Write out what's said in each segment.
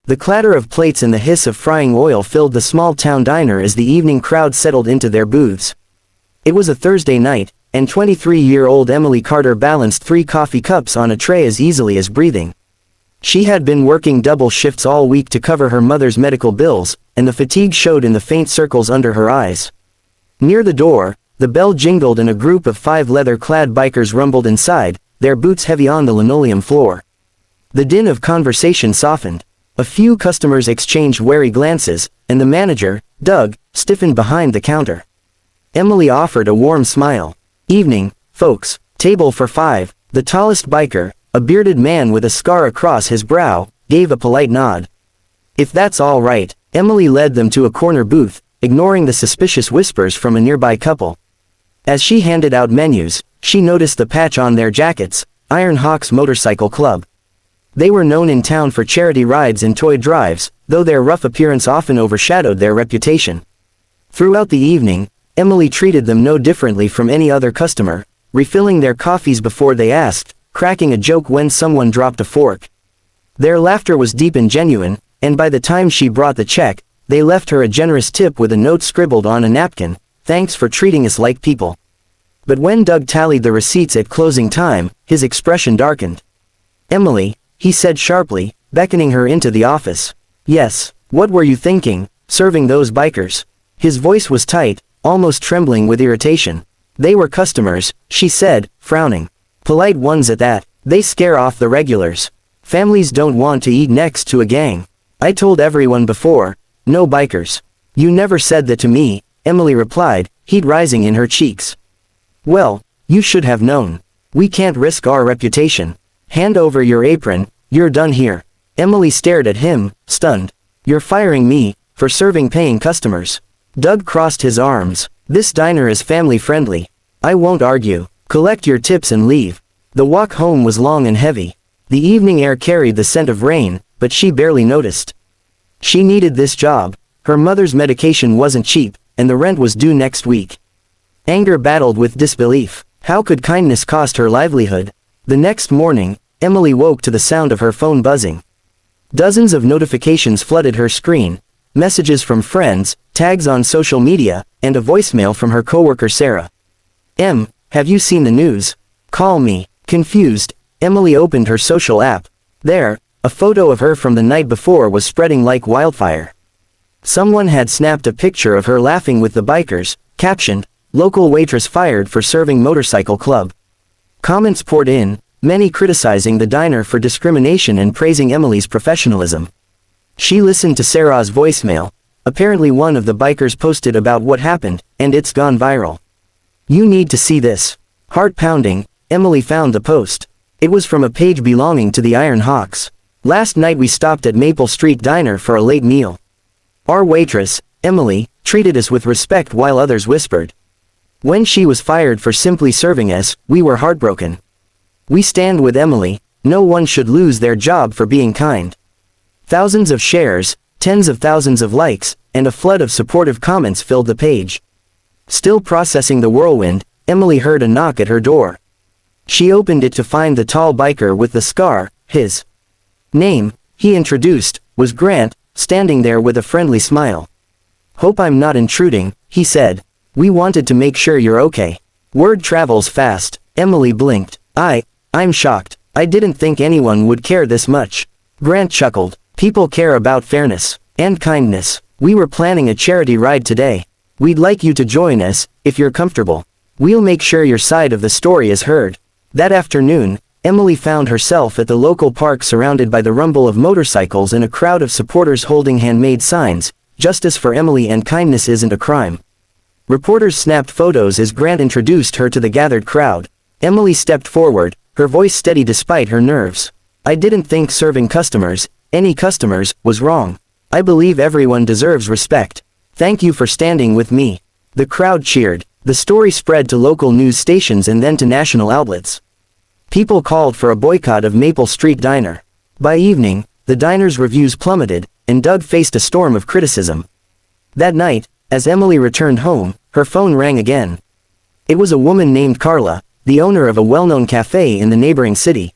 The clatter of plates and the hiss of frying oil filled the small-town diner as the evening crowd settled into their booths. It was a Thursday night, and 23-year-old Emily Carter balanced 3 coffee cups on a tray as easily as breathing. She had been working double shifts all week to cover her mother's medical bills, and the fatigue showed in the faint circles under her eyes. Near the door, the bell jingled and a group of 5 leather-clad bikers rumbled inside, their boots heavy on the linoleum floor. The din of conversation softened. A few customers exchanged wary glances, and the manager, Doug, stiffened behind the counter. Emily offered a warm smile. "Evening, folks, table for 5, the tallest biker, a bearded man with a scar across his brow, gave a polite nod. "If that's all right," Emily led them to a corner booth, ignoring the suspicious whispers from a nearby couple. As she handed out menus, she noticed the patch on their jackets, Iron Hawks Motorcycle Club. They were known in town for charity rides and toy drives, though their rough appearance often overshadowed their reputation. Throughout the evening, Emily treated them no differently from any other customer, refilling their coffees before they asked, cracking a joke when someone dropped a fork. Their laughter was deep and genuine, and by the time she brought the check, they left her a generous tip with a note scribbled on a napkin, "Thanks for treating us like people." But when Doug tallied the receipts at closing time, his expression darkened. "Emily," he said sharply, beckoning her into the office. "Yes, what were you thinking, serving those bikers?" His voice was tight, almost trembling with irritation. "They were customers," she said, frowning. "Polite ones at that. They scare off the regulars. Families don't want to eat next to a gang. I told everyone before, no bikers." "You never said that to me," Emily replied, heat rising in her cheeks. "Well, you should have known. We can't risk our reputation. Hand over your apron, you're done here." Emily stared at him, stunned. "You're firing me, for serving paying customers." Doug crossed his arms. "This diner is family friendly. I won't argue. Collect your tips and leave." The walk home was long and heavy. The evening air carried the scent of rain, but she barely noticed. She needed this job. Her mother's medication wasn't cheap, and the rent was due next week. Anger battled with disbelief. How could kindness cost her livelihood? The next morning, Emily woke to the sound of her phone buzzing. Dozens of notifications flooded her screen, messages from friends, tags on social media, and a voicemail from her coworker Sarah. Have you seen the news? Call me." Confused, Emily opened her social app. There, a photo of her from the night before was spreading like wildfire. Someone had snapped a picture of her laughing with the bikers, captioned, "Local waitress fired for serving motorcycle club." Comments poured in, many criticizing the diner for discrimination and praising Emily's professionalism. She listened to Sarah's voicemail. Apparently one of the bikers posted about what happened, and it's gone viral. "You need to see this." Heart pounding, Emily found the post. It was from a page belonging to the Iron Hawks. "Last night we stopped at Maple Street Diner for a late meal. Our waitress, Emily, treated us with respect while others whispered. When she was fired for simply serving us, we were heartbroken. We stand with Emily. No one should lose their job for being kind." Thousands of shares, tens of thousands of likes, and a flood of supportive comments filled the page. Still processing the whirlwind, Emily heard a knock at her door. She opened it to find the tall biker with the scar. His name, he introduced, was Grant, standing there with a friendly smile. "Hope I'm not intruding," he said. "We wanted to make sure you're okay." Word travels fast. Emily blinked. I'm shocked. I didn't think anyone would care this much." Grant chuckled. "People care about fairness and kindness. We were planning a charity ride today. We'd like you to join us, if you're comfortable. We'll make sure your side of the story is heard." That afternoon, Emily found herself at the local park surrounded by the rumble of motorcycles and a crowd of supporters holding handmade signs, "Justice for Emily and kindness isn't a crime." Reporters snapped photos as Grant introduced her to the gathered crowd. Emily stepped forward, her voice steady despite her nerves. "I didn't think serving customers, any customers, was wrong. I believe everyone deserves respect. Thank you for standing with me." The crowd cheered. The story spread to local news stations and then to national outlets. People called for a boycott of Maple Street Diner. By evening, the diner's reviews plummeted, and Doug faced a storm of criticism. That night, as Emily returned home, her phone rang again. It was a woman named Carla, the owner of a well-known cafe in the neighboring city.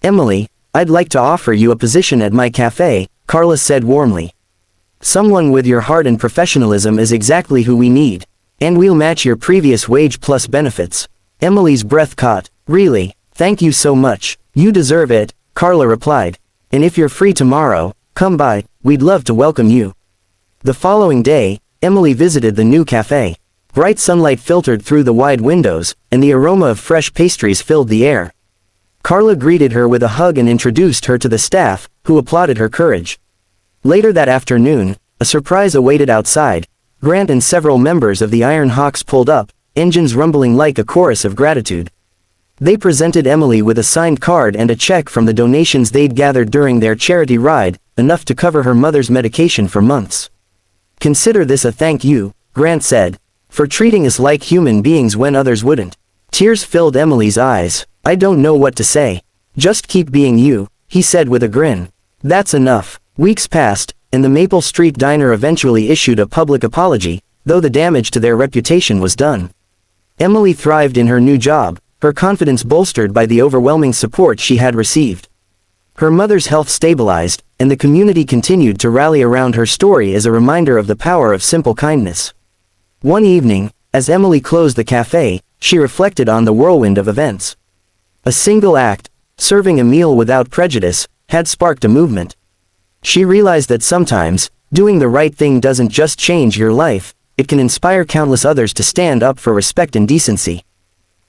"Emily, I'd like to offer you a position at my cafe," Carla said warmly. Someone with your heart and professionalism is exactly who we need. And we'll match your previous wage plus benefits. Emily's breath caught. Really, thank you so much. You deserve it, Carla replied. And if you're free tomorrow, come by, we'd love to welcome you. The following day, Emily visited the new cafe. Bright sunlight filtered through the wide windows, and the aroma of fresh pastries filled the air. Carla greeted her with a hug and introduced her to the staff, who applauded her courage. Later that afternoon, a surprise awaited outside. Grant and several members of the Iron Hawks pulled up, engines rumbling like a chorus of gratitude. They presented Emily with a signed card and a check from the donations they'd gathered during their charity ride, enough to cover her mother's medication for months. Consider this a thank you, Grant said, for treating us like human beings when others wouldn't. Tears filled Emily's eyes. I don't know what to say. Just keep being you, he said with a grin. That's enough. Weeks passed, and the Maple Street Diner eventually issued a public apology, though the damage to their reputation was done. Emily thrived in her new job, her confidence bolstered by the overwhelming support she had received. Her mother's health stabilized, and the community continued to rally around her story as a reminder of the power of simple kindness. One evening, as Emily closed the cafe, she reflected on the whirlwind of events. A single act, serving a meal without prejudice, had sparked a movement. She realized that sometimes, doing the right thing doesn't just change your life, it can inspire countless others to stand up for respect and decency.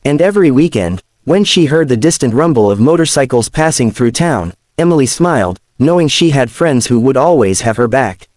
And every weekend, when she heard the distant rumble of motorcycles passing through town, Emily smiled, knowing she had friends who would always have her back.